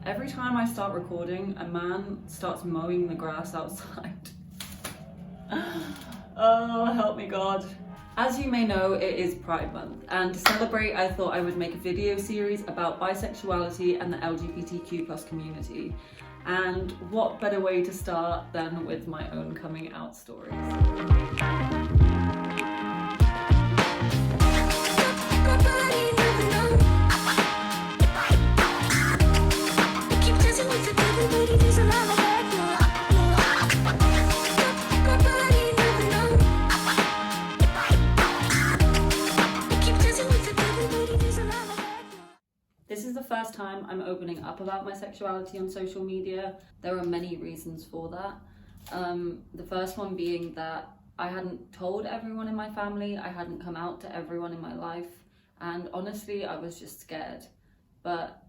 Every time I start recording, a man starts mowing the grass outside. Oh, help me God. As you may know, it is Pride Month, and to celebrate, I thought I would make a video series about bisexuality and the LGBTQ+ community. And what better way to start than with my own coming out stories. This is the first time I'm opening up about my sexuality on social media. There are many reasons for that. The first one being that I hadn't told everyone in my family, I hadn't come out to everyone in my life, and honestly I was just scared. But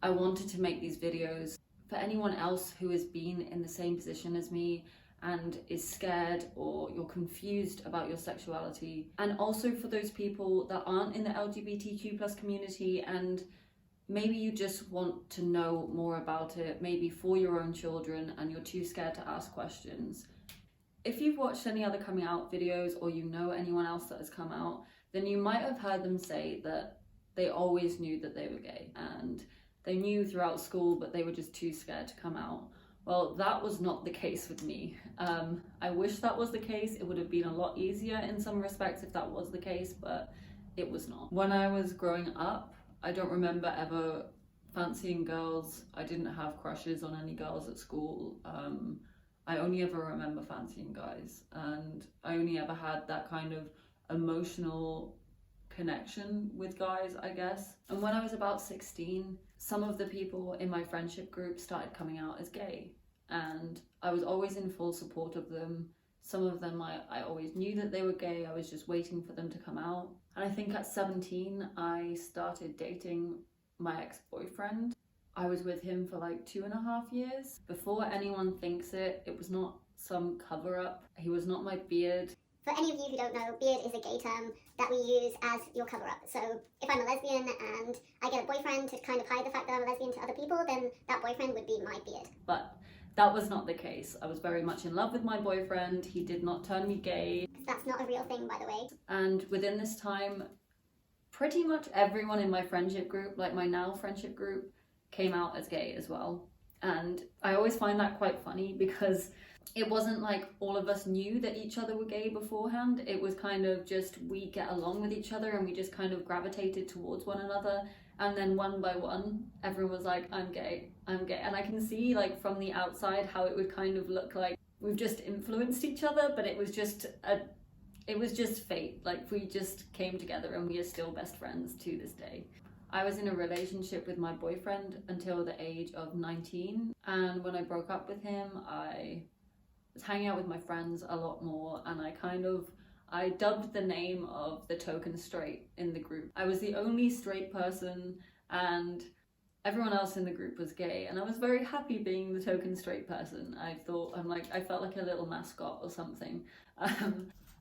I wanted to make these videos for anyone else who has been in the same position as me and is scared or you're confused about your sexuality, and also for those people that aren't in the LGBTQ+ community and maybe you just want to know more about it, maybe for your own children, and you're too scared to ask questions. If you've watched any other coming out videos or you know anyone else that has come out, then you might have heard them say that they always knew that they were gay and they knew throughout school, but they were just too scared to come out. Well, that was not the case with me. I wish that was the case. It would have been a lot easier in some respects if that was the case, but it was not. When I was growing up, I don't remember ever fancying girls. I didn't have crushes on any girls at school. I only ever remember fancying guys, and I only ever had that kind of emotional connection with guys, I guess. And when I was about 16, some of the people in my friendship group started coming out as gay, and I was always in full support of them. Some of them I always knew that they were gay, I was just waiting for them to come out. And I think at 17, I started dating my ex-boyfriend. I was with him for like 2.5 years. Before anyone thinks it, it was not some cover-up. He was not my beard. For any of you who don't know, beard is a gay term that we use as your cover-up. So if I'm a lesbian and I get a boyfriend to kind of hide the fact that I'm a lesbian to other people, then that boyfriend would be my beard. But that was not the case. I was very much in love with my boyfriend. He did not turn me gay. That's not a real thing, by the way. And within this time, pretty much everyone in my friendship group, like my now friendship group, came out as gay as well. And I always find that quite funny because it wasn't like all of us knew that each other were gay beforehand. It was kind of just we get along with each other and we just kind of gravitated towards one another. And then one by one, everyone was like, I'm gay, I'm gay. And I can see like from the outside how it would kind of look like we've just influenced each other, but it was just fate. Like we just came together and we are still best friends to this day. I was in a relationship with my boyfriend until the age of 19. And when I broke up with him, I was hanging out with my friends a lot more, and I dubbed the name of the token straight in the group. I was the only straight person and everyone else in the group was gay, and I was very happy being the token straight person. I felt like a little mascot or something.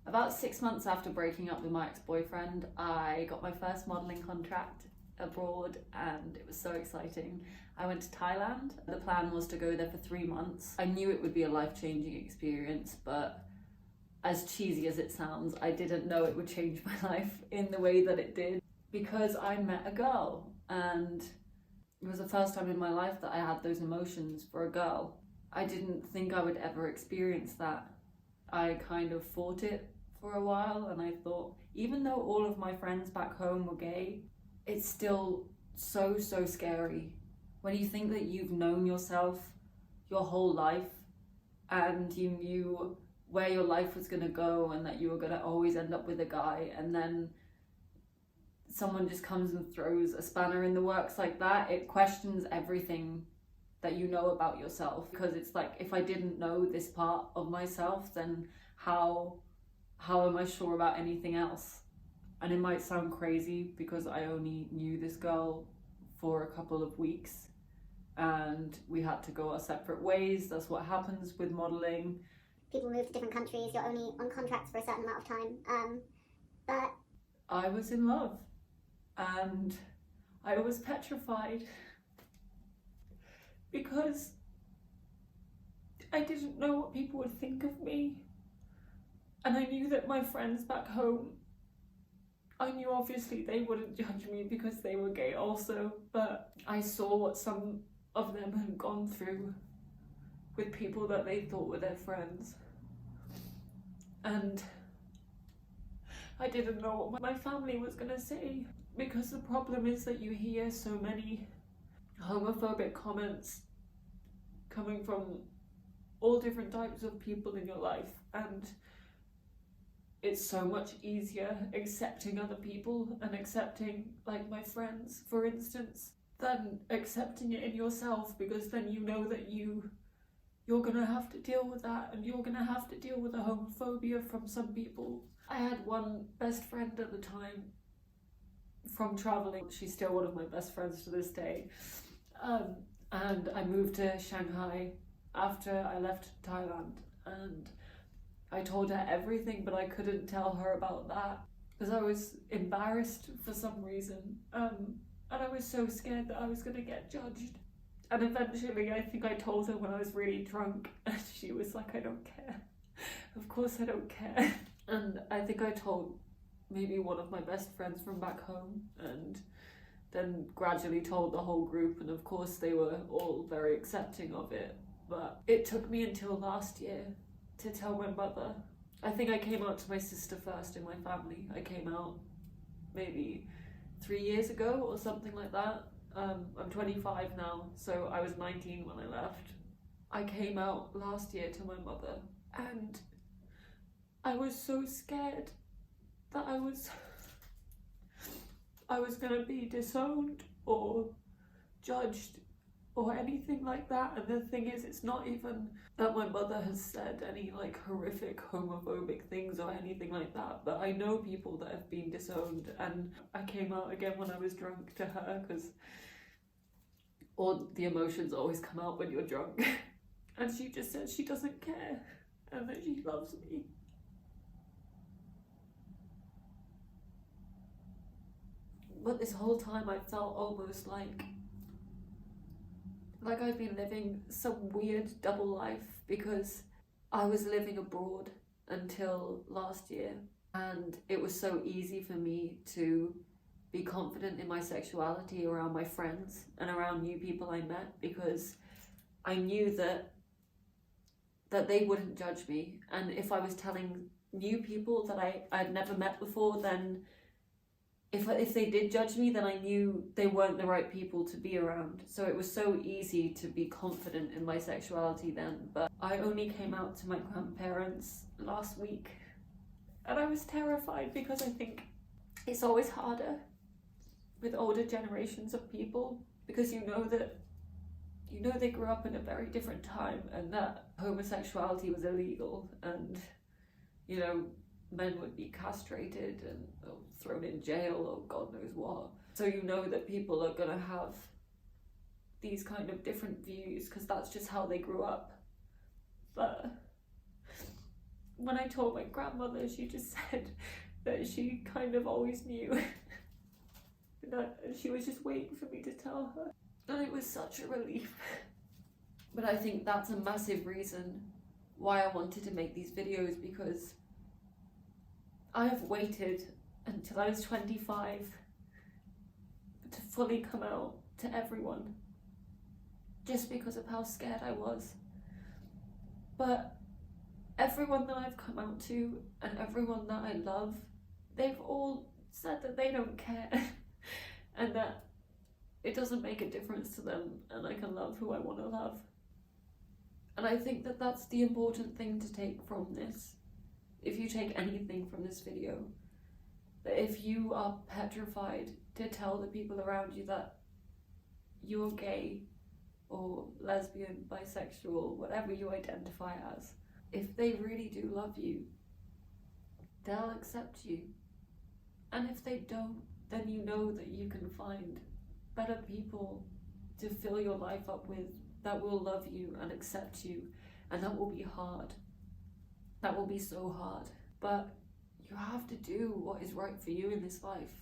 About 6 months after breaking up with my ex-boyfriend, I got my first modelling contract abroad, and it was so exciting. I went to Thailand. The plan was to go there for 3 months. I knew it would be a life-changing experience, but as cheesy as it sounds, I didn't know it would change my life in the way that it did, because I met a girl, and it was the first time in my life that I had those emotions for a girl. I didn't think I would ever experience that. I kind of fought it for a while, and I thought, even though all of my friends back home were gay, it's still so scary when you think that you've known yourself your whole life and you knew where your life was going to go and that you were going to always end up with a guy, and then someone just comes and throws a spanner in the works like that. It questions everything that you know about yourself, because it's like, if I didn't know this part of myself, then how am I sure about anything else? And it might sound crazy because I only knew this girl for a couple of weeks and we had to go our separate ways. That's what happens with modelling. People move to different countries, you're only on contracts for a certain amount of time. But I was in love and I was petrified. because I didn't know what people would think of me. And I knew that my friends back home, I knew obviously they wouldn't judge me because they were gay also, but I saw what some of them had gone through with people that they thought were their friends. And I didn't know what my family was gonna say, because the problem is that you hear so many homophobic comments coming from all different types of people in your life, and it's so much easier accepting other people and accepting, like, my friends, for instance, than accepting it in yourself, because then you know that you're gonna have to deal with that, and you're gonna have to deal with the homophobia from some people. I had one best friend at the time from traveling. She's still one of my best friends to this day. And I moved to Shanghai after I left Thailand, and I told her everything, but I couldn't tell her about that because I was embarrassed for some reason. And I was so scared that I was gonna get judged. And eventually I think I told her when I was really drunk, and she was like, I don't care. Of course I don't care. And I think I told maybe one of my best friends from back home, and then gradually told the whole group, and of course they were all very accepting of it. But it took me until last year to tell my mother. I think I came out to my sister first in my family. I came out maybe 3 years ago or something like that. I'm 25 now, so I was 19 when I left. I came out last year to my mother, and I was so scared that I was gonna be disowned or judged or anything like that. And the thing is, it's not even that my mother has said any like horrific homophobic things or anything like that, but I know people that have been disowned, and I came out again when I was drunk to her, because all the emotions always come out when you're drunk. And she just said she doesn't care and that she loves me. But this whole time I felt almost like I've been living some weird double life, because I was living abroad until last year, and it was so easy for me to be confident in my sexuality around my friends and around new people I met, because I knew that they wouldn't judge me. And if I was telling new people that I'd never met before, then if they did judge me, then I knew they weren't the right people to be around. So it was so easy to be confident in my sexuality then. But I only came out to my grandparents last week, and I was terrified, because I think it's always harder with older generations of people, because you know they grew up in a very different time, and that homosexuality was illegal, and you know, men would be castrated and thrown in jail or God knows what. So you know that people are gonna have these kind of different views, because that's just how they grew up. But when I told my grandmother, she just said that she kind of always knew. That she was just waiting for me to tell her. And it was such a relief. But I think that's a massive reason why I wanted to make these videos, because I have waited until I was 25 to fully come out to everyone, just because of how scared I was. But everyone that I've come out to and everyone that I love, they've all said that they don't care and that it doesn't make a difference to them, and I can love who I want to love. And I think that that's the important thing to take from this. If you take anything from this video, that if you are petrified to tell the people around you that you're gay or lesbian, bisexual, whatever you identify as, if they really do love you, they'll accept you. And if they don't, then you know that you can find better people to fill your life up with that will love you and accept you, and that will be hard. That will be so hard, but you have to do what is right for you in this life.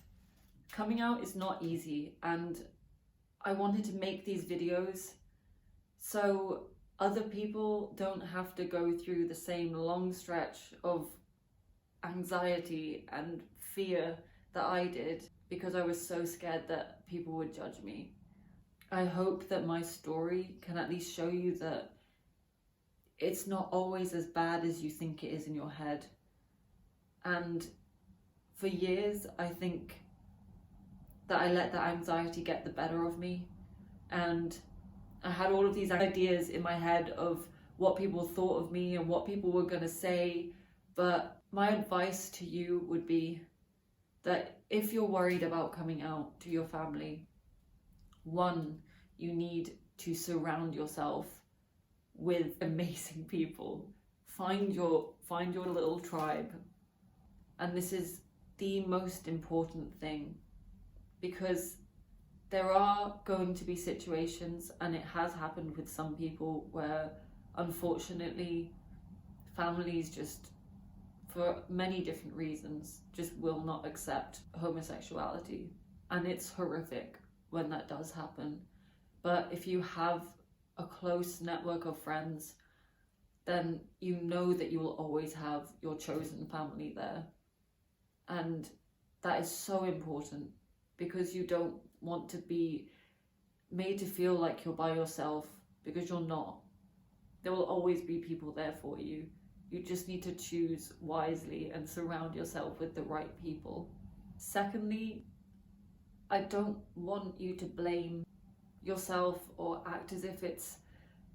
Coming out is not easy, and I wanted to make these videos so other people don't have to go through the same long stretch of anxiety and fear that I did, because I was so scared that people would judge me. I hope that my story can at least show you that it's not always as bad as you think it is in your head. And for years, I think that I let that anxiety get the better of me. And I had all of these ideas in my head of what people thought of me and what people were going to say. But my advice to you would be that if you're worried about coming out to your family, one, you need to surround yourself with amazing people. Find your little tribe. And this is the most important thing, because there are going to be situations, and it has happened with some people, where unfortunately families just, for many different reasons, just will not accept homosexuality. And it's horrific when that does happen. But if you have a close network of friends, then you know that you will always have your chosen family there. And that is so important, because you don't want to be made to feel like you're by yourself, because you're not. There will always be people there for you. You just need to choose wisely and surround yourself with the right people. Secondly, I don't want you to blame yourself or act as if it's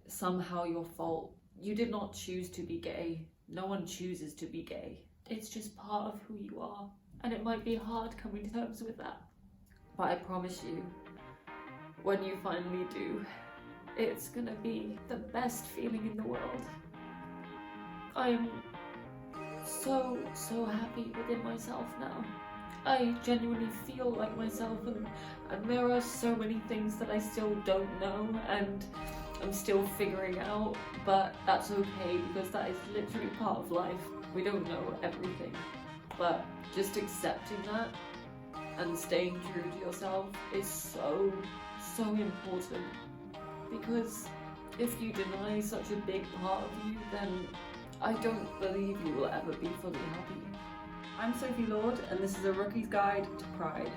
somehow your fault. You did not choose to be gay. No one chooses to be gay. It's just part of who you are. And it might be hard coming to terms with that. But I promise you, when you finally do, it's gonna be the best feeling in the world. I am so happy within myself now. I genuinely feel like myself, and there are so many things that I still don't know and I'm still figuring out, but that's okay, because that is literally part of life. We don't know everything, but just accepting that and staying true to yourself is so important, because if you deny such a big part of you, then I don't believe you will ever be fully happy. I'm Sophie Lord, and this is a Rookie's Guide to Pride.